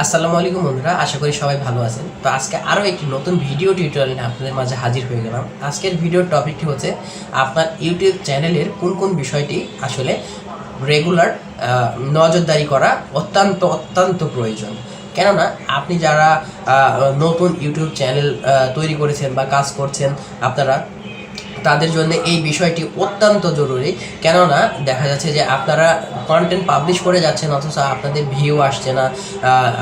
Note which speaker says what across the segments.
Speaker 1: আসসালামু আলাইকুম বন্ধুরা, আশা করি সবাই ভালো আছেন। তো আজকে আরও একটি নতুন ভিডিও টিউটোরিয়াল নিয়ে আপনাদের মাঝে হাজির হয়ে গেলাম। আজকের ভিডিওর টপিকটি হচ্ছে আপনার ইউটিউব চ্যানেলের কোন কোন বিষয়টি আসলে রেগুলার নজরদারি করা অত্যন্ত প্রয়োজন। কেননা আপনি যারা নতুন ইউটিউব চ্যানেল তৈরি করেছেন বা কাজ করছেন, আপনারা তাদের জন্য এই বিষয়টি অত্যন্ত জরুরি। কেননা দেখা যাচ্ছে যে আপনারা কন্টেন্ট পাবলিশ করে যাচ্ছেন, অথচ আপনাদের ভিউ আসছে না,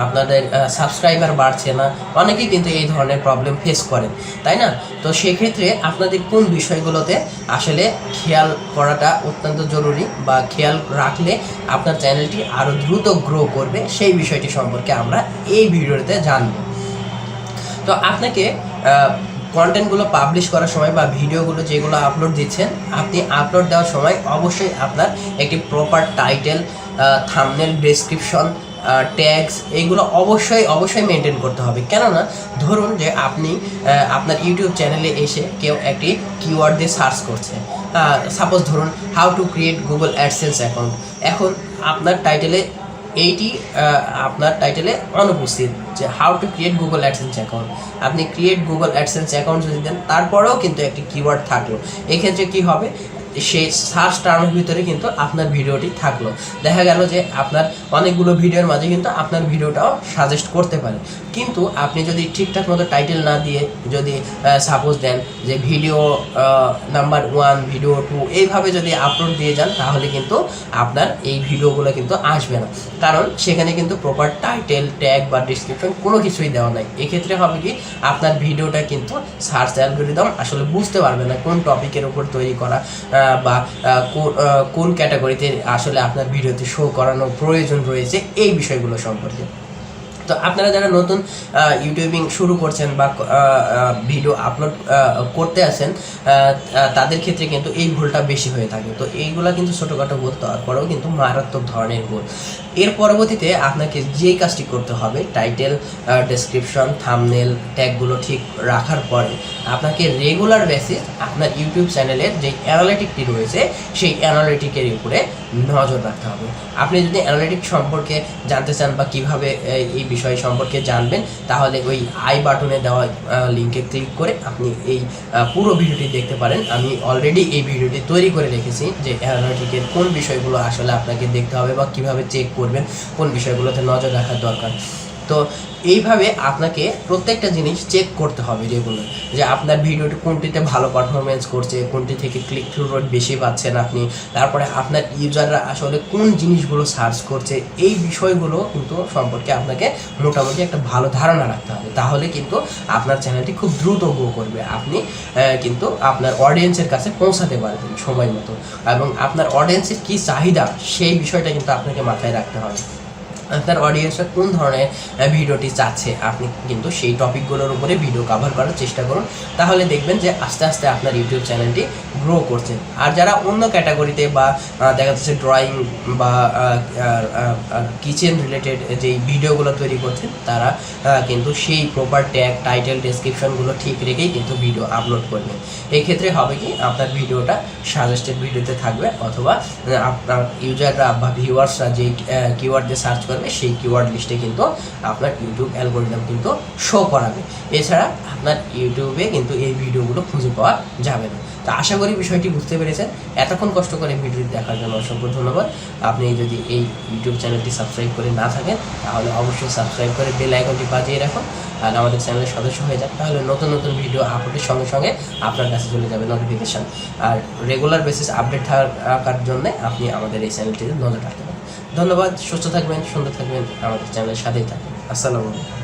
Speaker 1: আপনাদের সাবস্ক্রাইবার বাড়ছে না। অনেকেই কিন্তু এই ধরনের প্রবলেম ফেস করেন, তাই না? তো সেক্ষেত্রে আপনাদের কোন বিষয়গুলোতে আসলে খেয়াল করাটা অত্যন্ত জরুরি, বা খেয়াল রাখলে আপনার চ্যানেলটি আরও দ্রুত গ্রো করবে, সেই বিষয়টি সম্পর্কে আমরা এই ভিডিওতে জানব। তো আপনাকে কন্টেন্টগুলো পাবলিশ করার সময় বা ভিডিওগুলো যেগুলো আপলোড দিচ্ছেন, আপনি আপলোড দেওয়ার সময় অবশ্যই আপনার একটি proper title, thumbnail, description, tags এইগুলো অবশ্যই মেনটেন করতে হবে। কেননা ধরুন যে আপনি আপনার ইউটিউব চ্যানেলে এসে কেউ একটি কিওয়ার্ড দিয়ে সার্চ করছে, সাপোজ ধরুন how to create Google AdSense account. এখন আপনার টাইটেলে আপনার টাইটেলে অনুপস্থিত যে how to create Google AdSense account. আপনি ক্রিয়েট গুগল অ্যাডসেন্স অ্যাকাউন্ট যদি দেন, তারপরেও কিন্তু একটি কিওয়ার্ড থাকলো, এক্ষেত্রে কি হবে, সেই সার্চ টার্মের ভিতরে কিন্তু আপনার ভিডিওটি থাকলো। দেখা গেল যে আপনার অনেকগুলো ভিডিওর মাঝে কিন্তু আপনার ভিডিওটাও সাজেস্ট করতে পারে। কিন্তু আপনি যদি ঠিকঠাক মতো টাইটেল না দিয়ে যদি সাপোজ দেন যে ভিডিও নাম্বার 1, ভিডিও 2 এইভাবে যদি আপলোড দিয়ে যান, তাহলে কিন্তু আপনার এই ভিডিওগুলো কিন্তু আসবে না। কারণ সেখানে কিন্তু প্রপার টাইটেল, ট্যাগ বা ডিসক্রিপশন কোনো কিছুই দেওয়া নাই। এক্ষেত্রে হবে কি, আপনার ভিডিওটা কিন্তু সার্চ অ্যালগরিদম আসলে বুঝতে পারবে না কোন টপিকের উপর তৈরি করা, বা কোন ক্যাটাগরিতে আসলে আপনার ভিডিওতে শো করানোর প্রয়োজন রয়েছে, এই বিষয়গুলো সম্পর্কে। তো আপনারা যারা নতুন ইউটিউবিং শুরু করছেন বা ভিডিও আপলোড করতে আছেন, তাদের ক্ষেত্রে কিন্তু এই ভুলটা বেশি হয়ে থাকে। তো এইগুলা কিন্তু ছোটোখাটো ভুল, তারপরেও কিন্তু মারাত্মক ধরনের ভুল। এর পরবর্তীতে আপনাকে যেই কাজটি করতে হবে, টাইটেল, ডেসক্রিপশন, থাম্বনেল, ট্যাগগুলো ঠিক রাখার পরে আপনাকে রেগুলার বেসিস আপনার ইউটিউব চ্যানেলের যে অ্যানালিটিকটি রয়েছে, সেই অ্যানালিটিকের উপরে নজর রাখতে হবে। আপনি যদি অ্যানালিটিক সম্পর্কে জানতে চান বা কীভাবে এই বিষয় সম্পর্কে জানবেন, তাহলে ওই আই বাটনে দেওয়া লিঙ্কে ক্লিক করে আপনি এই পুরো ভিডিওটি দেখতে পারেন। আমি অলরেডি এই ভিডিওটি তৈরি করে রেখেছি যে অ্যানালিটিকের কোন বিষয়গুলো আসলে আপনাকে দেখতে হবে বা কীভাবে চেক করবেন, কোন বিষয়গুলোতে নজর রাখার দরকার। তো এইভাবে আপনাকে প্রত্যেকটা জিনিস চেক করতে হবে রেগুলার, যে আপনার ভিডিওটি কোনটিতে ভালো পারফরমেন্স করছে, কোনটি থেকে ক্লিক থ্রু রেট বেশি পাচ্ছেন আপনি, তারপরে আপনার ইউজাররা আসলে কোন জিনিসগুলো সার্চ করছে, এই বিষয়গুলো কিন্তু সম্পর্কে আপনাকে মোটামুটি একটা ভালো ধারণা রাখতে হবে। তাহলে কিন্তু আপনার চ্যানেলটি খুব দ্রুত গ্রো করবে, আপনি কিন্তু আপনার অডিয়েন্সের কাছে পৌঁছাতে পারবেন সময় মতো, এবং আপনার অডিয়েন্সের কী চাহিদা সেই বিষয়টা কিন্তু আপনাকে মাথায় রাখতে হবে। আপনার অডিয়েন্সরা কোন ধরনের ভিডিওটি চাচ্ছে, আপনি কিন্তু সেই টপিকগুলোর উপরে ভিডিও কভার করার চেষ্টা করুন। তাহলে দেখবেন যে আস্তে আস্তে আপনার ইউটিউব চ্যানেলটি গ্রো করছে। আর যারা অন্য ক্যাটাগরিতে বা দেখা যাচ্ছে ড্রয়িং বা কিচেন রিলেটেড যেই ভিডিওগুলো তৈরি করছেন, তারা কিন্তু সেই প্রপার ট্যাগ, টাইটেল, ডেসক্রিপশনগুলো ঠিক রেখেই কিন্তু ভিডিও আপলোড করবেন। এই ক্ষেত্রে হবে কি, আপনার ভিডিওটা সাজেস্টেড ভিডিওতে থাকবে, অথবা আপনার ইউজাররা বা ভিউয়ার্সরা যেই কিওয়ার্ড দিয়ে সার্চ করবে, সেই কিওয়ার্ড লিস্টে কিন্তু আপনার ইউটিউব অ্যালগরিদম কিন্তু শো করাবে। এছাড়া আপনার ইউটিউবে কিন্তু এই ভিডিওগুলো খুঁজে পাওয়া যাবে না। তো আশা করি বিষয়টি বুঝতে পেরেছেন। এতক্ষণ কষ্ট করে ভিডিওটি দেখার জন্য অসংখ্য ধন্যবাদ। আপনি যদি এই ইউটিউব চ্যানেলটি সাবস্ক্রাইব করে না থাকেন, তাহলে অবশ্যই সাবস্ক্রাইব করে বেল আইকনটি বাজিয়ে রাখুন, আর আমাদের চ্যানেলের সদস্য হয়ে যান। তাহলে নতুন নতুন ভিডিও আপলোডের সঙ্গে সঙ্গে আপনার কাছে চলে যাবে নোটিফিকেশান। আর রেগুলার বেসিস আপডেট থাকার জন্য আপনি আমাদের এই চ্যানেলটিতে নজর রাখতে পারেন। ধন্যবাদ। সুস্থ থাকবেন, সুন্দর থাকবেন, আমাদের চ্যানেলের সাথেই থাকবেন। আসসালামু আলাইকুম।